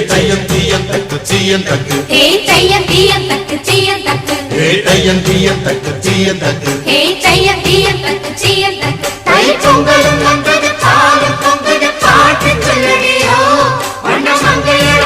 தையம் தீயம் தக்கு சீயம் தக்கு தையம் தீயம் தக்கு சீயம் தக்கு தையம் தீயம் தக்கு சீயம் தக்கு தையம் தீயம் தக்கு சீயம் தக்கு தை பொங்கலும்